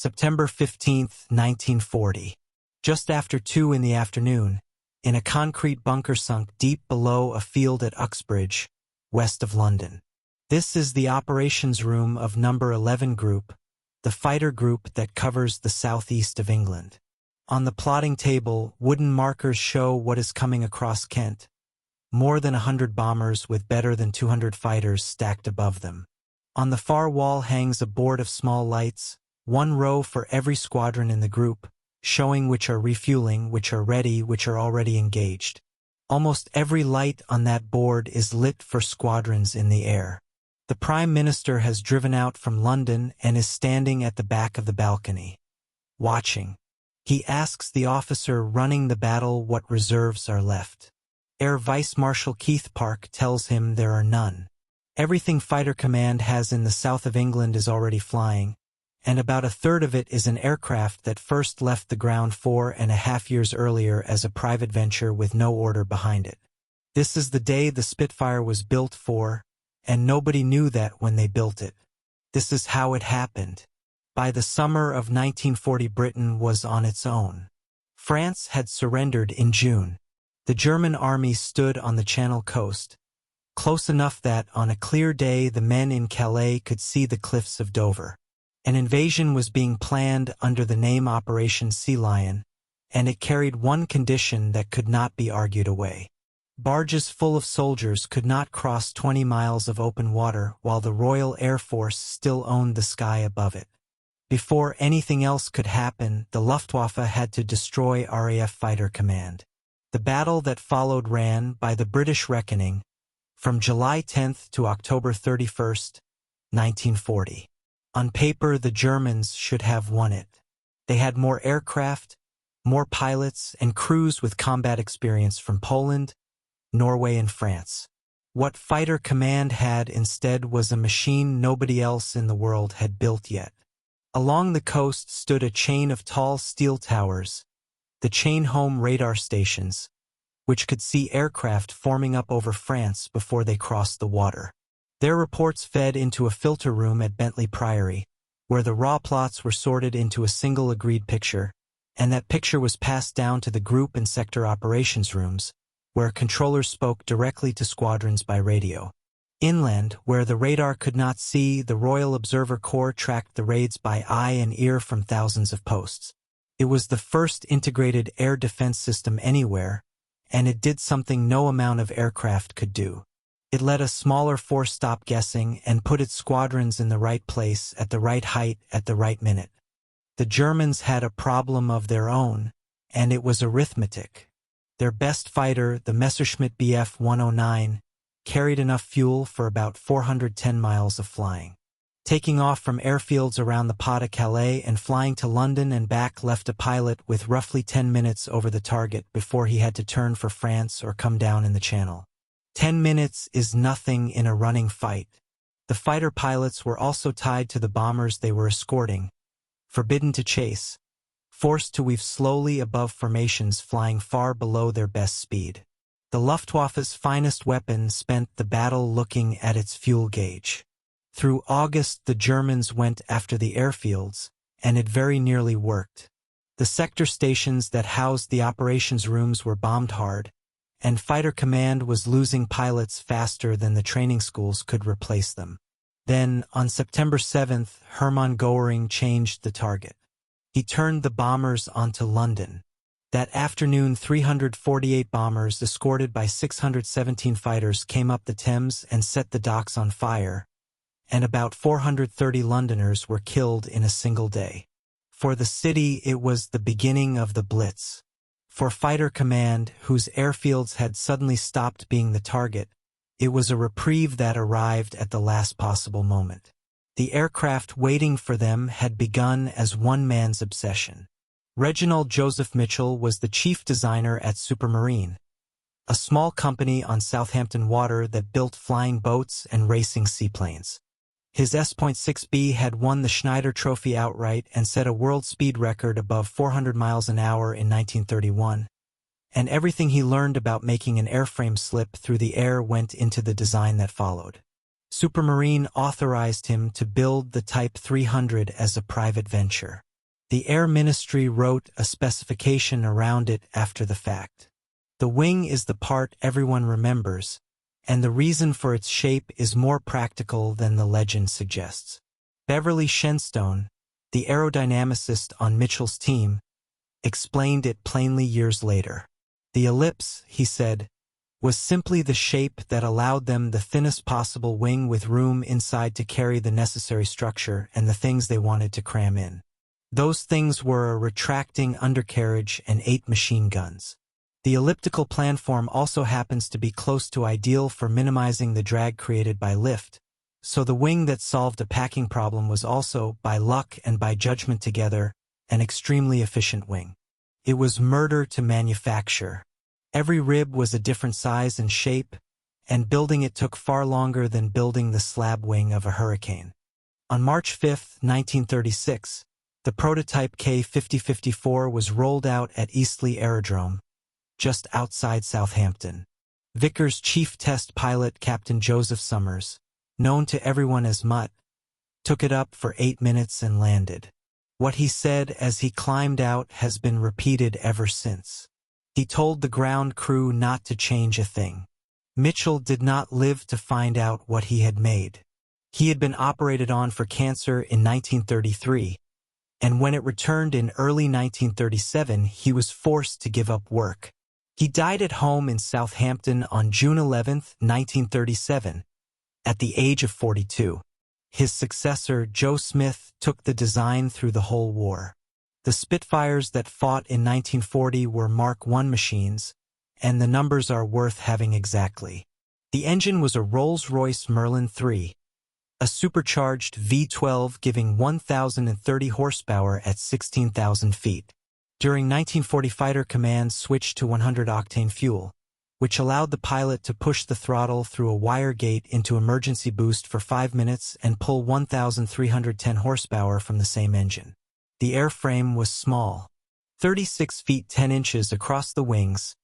September 15, 1940. Just after 2 in the afternoon, in a concrete bunker sunk deep below a field at Uxbridge, west of London. This is the operations room of No. 11 Group, the fighter group that covers the southeast of England. On the plotting table, wooden markers show what is coming across Kent. More than 100 bombers with better than 200 fighters stacked above them. On the far wall hangs a board of small lights, one row for every squadron in the group, showing which are refueling, which are ready, which are already engaged. Almost every light on that board is lit for squadrons in the air. The Prime Minister has driven out from London and is standing at the back of the balcony, watching. He asks the officer running the battle what reserves are left. Air Vice-Marshal Keith Park tells him there are none. Everything Fighter Command has in the south of England is already flying, and about a third of it is an aircraft that first left the ground 4.5 years earlier as a private venture with no order behind it. This is the day the Spitfire was built for, and nobody knew that when they built it. This is how it happened. By the summer of 1940, Britain was on its own. France had surrendered in June. The German army stood on the Channel coast, close enough that on a clear day the men in Calais could see the cliffs of Dover. An invasion was being planned under the name Operation Sea Lion, and it carried one condition that could not be argued away. Barges full of soldiers could not cross 20 miles of open water while the Royal Air Force still owned the sky above it. Before anything else could happen, the Luftwaffe had to destroy RAF Fighter Command. The battle that followed ran, by the British reckoning, from July 10th to October 31st, 1940. On paper, the Germans should have won it. They had more aircraft, more pilots, and crews with combat experience from Poland, Norway, and France. What Fighter Command had instead was a machine nobody else in the world had built yet. Along the coast stood a chain of tall steel towers, the chain home radar stations, which could see aircraft forming up over France before they crossed the water. Their reports fed into a filter room at Bentley Priory, where the raw plots were sorted into a single agreed picture, and that picture was passed down to the group and sector operations rooms, where controllers spoke directly to squadrons by radio. Inland, where the radar could not see, the Royal Observer Corps tracked the raids by eye and ear from thousands of posts. It was the first integrated air defense system anywhere, and it did something no amount of aircraft could do. It let a smaller force stop guessing and put its squadrons in the right place at the right height at the right minute. The Germans had a problem of their own, and it was arithmetic. Their best fighter, the Messerschmitt Bf 109, carried enough fuel for about 410 miles of flying. Taking off from airfields around the Pas de Calais and flying to London and back left a pilot with roughly 10 minutes over the target before he had to turn for France or come down in the Channel. 10 minutes is nothing in a running fight. The fighter pilots were also tied to the bombers they were escorting, forbidden to chase, forced to weave slowly above formations flying far below their best speed. The Luftwaffe's finest weapon spent the battle looking at its fuel gauge. Through August, the Germans went after the airfields, and it very nearly worked. The sector stations that housed the operations rooms were bombed hard, and Fighter Command was losing pilots faster than the training schools could replace them. Then, on September 7th, Hermann Goering changed the target. He turned the bombers onto London. That afternoon, 348 bombers escorted by 617 fighters came up the Thames and set the docks on fire, and about 430 Londoners were killed in a single day. For the city, it was the beginning of the Blitz. For Fighter Command, whose airfields had suddenly stopped being the target, it was a reprieve that arrived at the last possible moment. The aircraft waiting for them had begun as one man's obsession. Reginald Joseph Mitchell was the chief designer at Supermarine, a small company on Southampton Water that built flying boats and racing seaplanes. His S.6B had won the Schneider Trophy outright and set a world speed record above 400 miles an hour in 1931, and everything he learned about making an airframe slip through the air went into the design that followed. Supermarine authorized him to build the Type 300 as a private venture. The Air Ministry wrote a specification around it after the fact. The wing is the part everyone remembers, and the reason for its shape is more practical than the legend suggests. Beverly Shenstone, the aerodynamicist on Mitchell's team, explained it plainly years later. The ellipse, he said, was simply the shape that allowed them the thinnest possible wing with room inside to carry the necessary structure and the things they wanted to cram in. Those things were a retracting undercarriage and 8 machine guns. The elliptical planform also happens to be close to ideal for minimizing the drag created by lift, so the wing that solved a packing problem was also, by luck and by judgment together, an extremely efficient wing. It was murder to manufacture. Every rib was a different size and shape, and building it took far longer than building the slab wing of a Hurricane. On March 5, 1936, the prototype K-5054 was rolled out at Eastleigh Aerodrome, just outside Southampton. Vickers' chief test pilot, Captain Joseph Summers, known to everyone as Mutt, took it up for 8 minutes and landed. What he said as he climbed out has been repeated ever since. He told the ground crew not to change a thing. Mitchell did not live to find out what he had made. He had been operated on for cancer in 1933, and when it returned in early 1937, he was forced to give up work. He died at home in Southampton on June 11, 1937, at the age of 42. His successor, Joe Smith, took the design through the whole war. The Spitfires that fought in 1940 were Mark I machines, and the numbers are worth having exactly. The engine was a Rolls-Royce Merlin III, a supercharged V12 giving 1,030 horsepower at 16,000 feet. During 1940, fighter commands switched to 100-octane fuel, which allowed the pilot to push the throttle through a wire gate into emergency boost for 5 minutes and pull 1,310 horsepower from the same engine. The airframe was small, 36 feet 10 inches across the wings,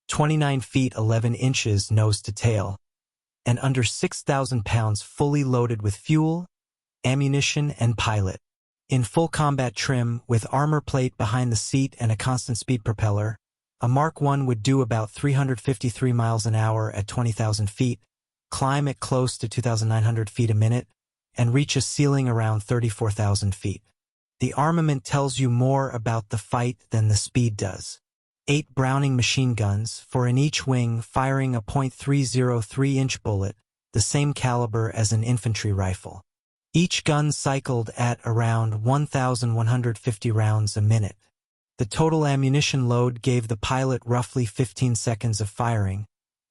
29 feet 11 inches nose to tail, and under 6,000 pounds fully loaded with fuel, ammunition, and pilot. In full combat trim, with armor plate behind the seat and a constant speed propeller, a Mark I would do about 353 miles an hour at 20,000 feet, climb at close to 2,900 feet a minute, and reach a ceiling around 34,000 feet. The armament tells you more about the fight than the speed does. 8 Browning machine guns, 4 in each wing, firing a .303-inch bullet, the same caliber as an infantry rifle. Each gun cycled at around 1,150 rounds a minute. The total ammunition load gave the pilot roughly 15 seconds of firing,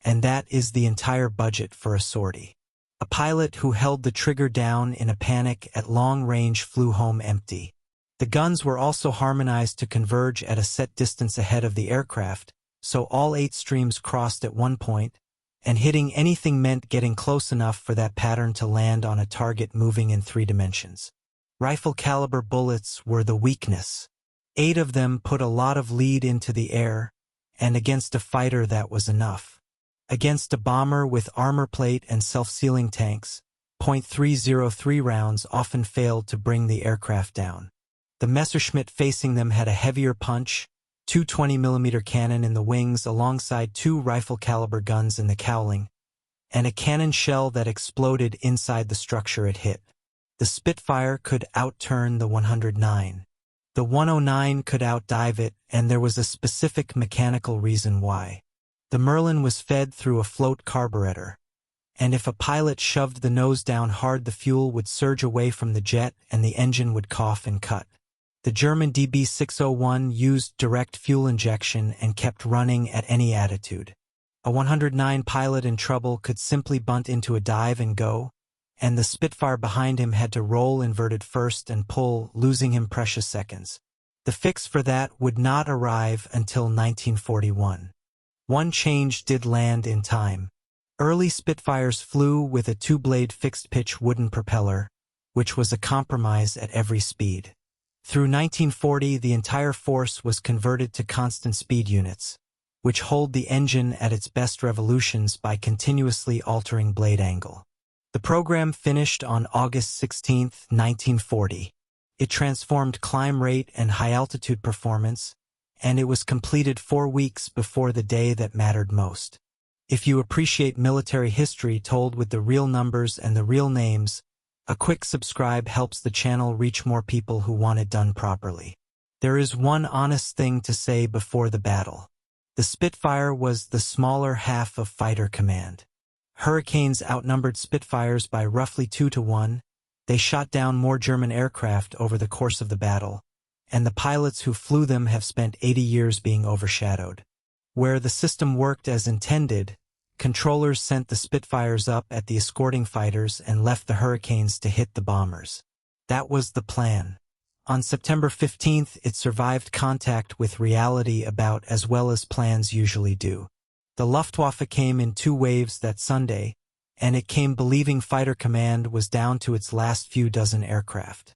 and that is the entire budget for a sortie. A pilot who held the trigger down in a panic at long range flew home empty. The guns were also harmonized to converge at a set distance ahead of the aircraft, so all 8 streams crossed at one point, and hitting anything meant getting close enough for that pattern to land on a target moving in 3 dimensions. Rifle caliber bullets were the weakness. 8 of them put a lot of lead into the air, and against a fighter that was enough. Against a bomber with armor plate and self-sealing tanks, .303 rounds often failed to bring the aircraft down. The Messerschmitt facing them had a heavier punch, 2 20mm cannon in the wings alongside 2 rifle-caliber guns in the cowling, and a cannon shell that exploded inside the structure it hit. The Spitfire could outturn the 109. The 109 could outdive it, and there was a specific mechanical reason why. The Merlin was fed through a float carburetor, and if a pilot shoved the nose down hard, the fuel would surge away from the jet and the engine would cough and cut. The German DB601 used direct fuel injection and kept running at any attitude. A 109 pilot in trouble could simply bunt into a dive and go, and the Spitfire behind him had to roll inverted first and pull, losing him precious seconds. The fix for that would not arrive until 1941. One change did land in time. Early Spitfires flew with a 2-blade fixed-pitch wooden propeller, which was a compromise at every speed. Through 1940, the entire force was converted to constant speed units, which hold the engine at its best revolutions by continuously altering blade angle. The program finished on August 16, 1940. It transformed climb rate and high-altitude performance, and it was completed 4 weeks before the day that mattered most. If you appreciate military history told with the real numbers and the real names, a quick subscribe helps the channel reach more people who want it done properly. There is one honest thing to say before the battle. The Spitfire was the smaller half of fighter command. Hurricanes outnumbered Spitfires by roughly 2-1. They shot down more German aircraft over the course of the battle, and the pilots who flew them have spent 80 years being overshadowed. Where the system worked as intended, controllers sent the Spitfires up at the escorting fighters and left the Hurricanes to hit the bombers. That was the plan. On September 15th, it survived contact with reality about as well as plans usually do. The Luftwaffe came in 2 waves that Sunday, and it came believing fighter command was down to its last few dozen aircraft.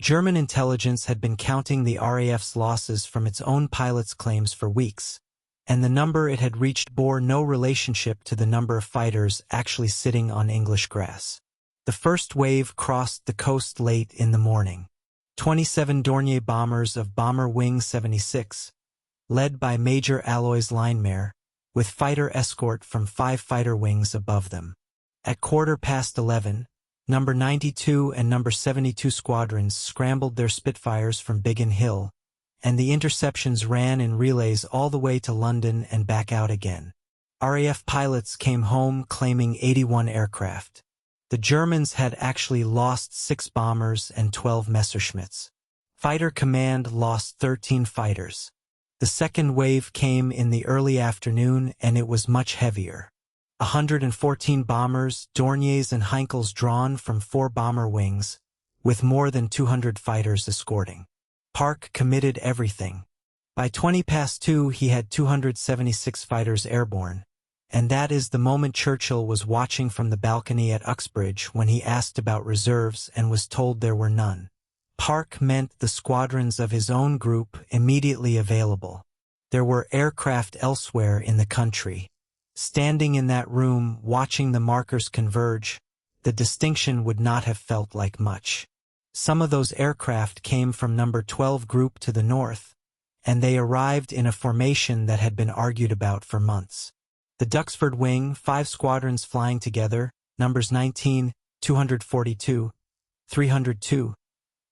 German intelligence had been counting the RAF's losses from its own pilots' claims for weeks, and the number it had reached bore no relationship to the number of fighters actually sitting on English grass. The first wave crossed the coast late in the morning. 27 Dornier bombers of Bomber Wing 76, led by Major Alois Leinmeyer, with fighter escort from 5 fighter wings above them. At 11:15, number 92 and number 72 squadrons scrambled their Spitfires from Biggin Hill, and the interceptions ran in relays all the way to London and back out again. RAF pilots came home claiming 81 aircraft. The Germans had actually lost 6 bombers and 12 Messerschmitts. Fighter command lost 13 fighters. The second wave came in the early afternoon, and it was much heavier. 114 bombers, Dorniers and Heinkels drawn from 4 bomber wings, with more than 200 fighters escorting. Park committed everything. By 2:20 he had 276 fighters airborne, and that is the moment Churchill was watching from the balcony at Uxbridge when he asked about reserves and was told there were none. Park meant the squadrons of his own group immediately available. There were aircraft elsewhere in the country. Standing in that room, watching the markers converge, the distinction would not have felt like much. Some of those aircraft came from number 12 Group to the north, and they arrived in a formation that had been argued about for months. The Duxford Wing, 5 squadrons flying together, numbers 19, 242, 302,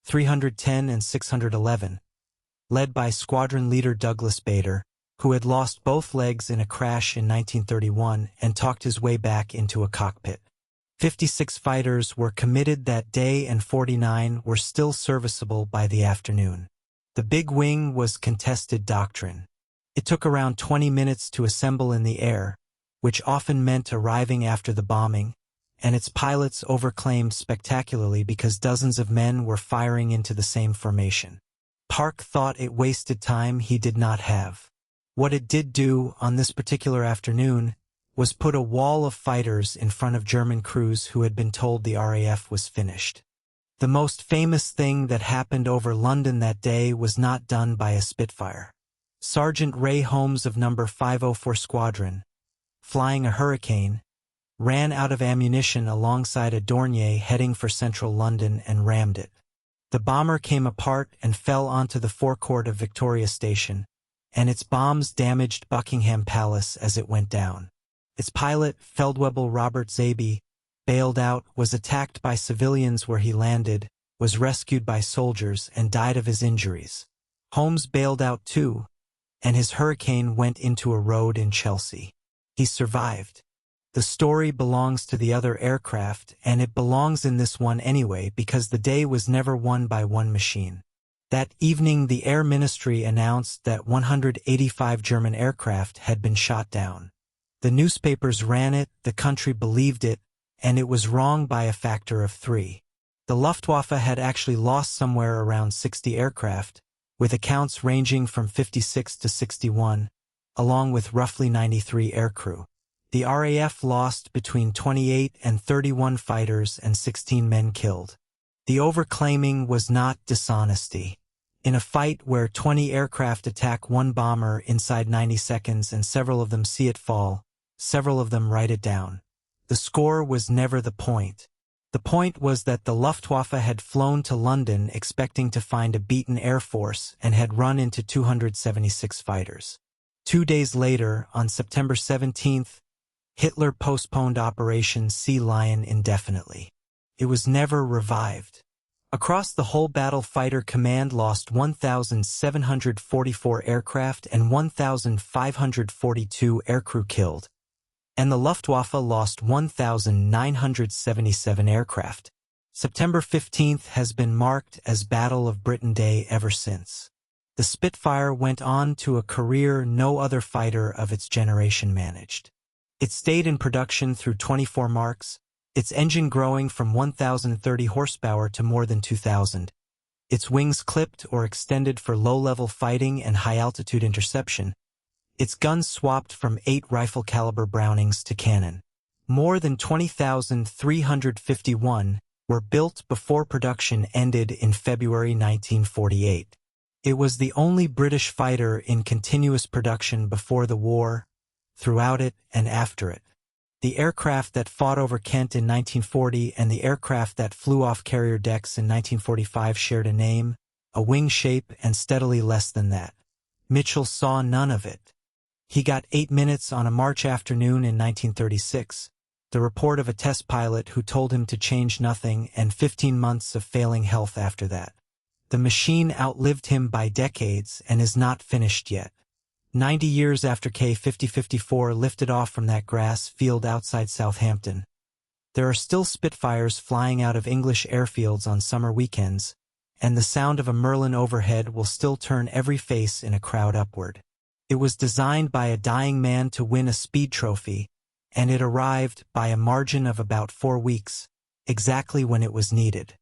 310 and 611, led by squadron leader Douglas Bader, who had lost both legs in a crash in 1931 and talked his way back into a cockpit. 56 fighters were committed that day and 49 were still serviceable by the afternoon. The Big Wing was contested doctrine. It took around 20 minutes to assemble in the air, which often meant arriving after the bombing, and its pilots overclaimed spectacularly because dozens of men were firing into the same formation. Park thought it wasted time he did not have. What it did do on this particular afternoon was put a wall of fighters in front of German crews who had been told the RAF was finished. The most famous thing that happened over London that day was not done by a Spitfire. Sergeant Ray Holmes of number 504 Squadron, flying a Hurricane, ran out of ammunition alongside a Dornier heading for central London and rammed it. The bomber came apart and fell onto the forecourt of Victoria Station, and its bombs damaged Buckingham Palace as it went down. Its pilot, Feldwebel Robert Zaby, bailed out, was attacked by civilians where he landed, was rescued by soldiers, and died of his injuries. Holmes bailed out too, and his Hurricane went into a road in Chelsea. He survived. The story belongs to the other aircraft, and it belongs in this one anyway because the day was never won by one machine. That evening the Air Ministry announced that 185 German aircraft had been shot down. The newspapers ran it, the country believed it, and it was wrong by a factor of 3. The Luftwaffe had actually lost somewhere around 60 aircraft, with accounts ranging from 56 to 61, along with roughly 93 aircrew. The RAF lost between 28 and 31 fighters and 16 men killed. The overclaiming was not dishonesty. In a fight where 20 aircraft attack one bomber inside 90 seconds and several of them see it fall, several of them write it down. The score was never the point. The point was that the Luftwaffe had flown to London expecting to find a beaten air force and had run into 276 fighters. 2 days later, on September 17th, Hitler postponed Operation Sea Lion indefinitely. It was never revived. Across the whole battle, Fighter Command lost 1,744 aircraft and 1,542 aircrew killed, and the Luftwaffe lost 1,977 aircraft. September 15th has been marked as Battle of Britain Day ever since. The Spitfire went on to a career no other fighter of its generation managed. It stayed in production through 24 marks, its engine growing from 1,030 horsepower to more than 2,000, its wings clipped or extended for low-level fighting and high-altitude interception, its guns swapped from 8 rifle-caliber Brownings to cannon. More than 20,351 were built before production ended in February 1948. It was the only British fighter in continuous production before the war, throughout it, and after it. The aircraft that fought over Kent in 1940 and the aircraft that flew off carrier decks in 1945 shared a name, a wing shape, and steadily less than that. Mitchell saw none of it. He got 8 minutes on a March afternoon in 1936, the report of a test pilot who told him to change nothing, and 15 months of failing health after that. The machine outlived him by decades and is not finished yet. 90 years after K-5054 lifted off from that grass field outside Southampton, there are still Spitfires flying out of English airfields on summer weekends, and the sound of a Merlin overhead will still turn every face in a crowd upward. It was designed by a dying man to win a speed trophy, and it arrived by a margin of about 4 weeks, exactly when it was needed.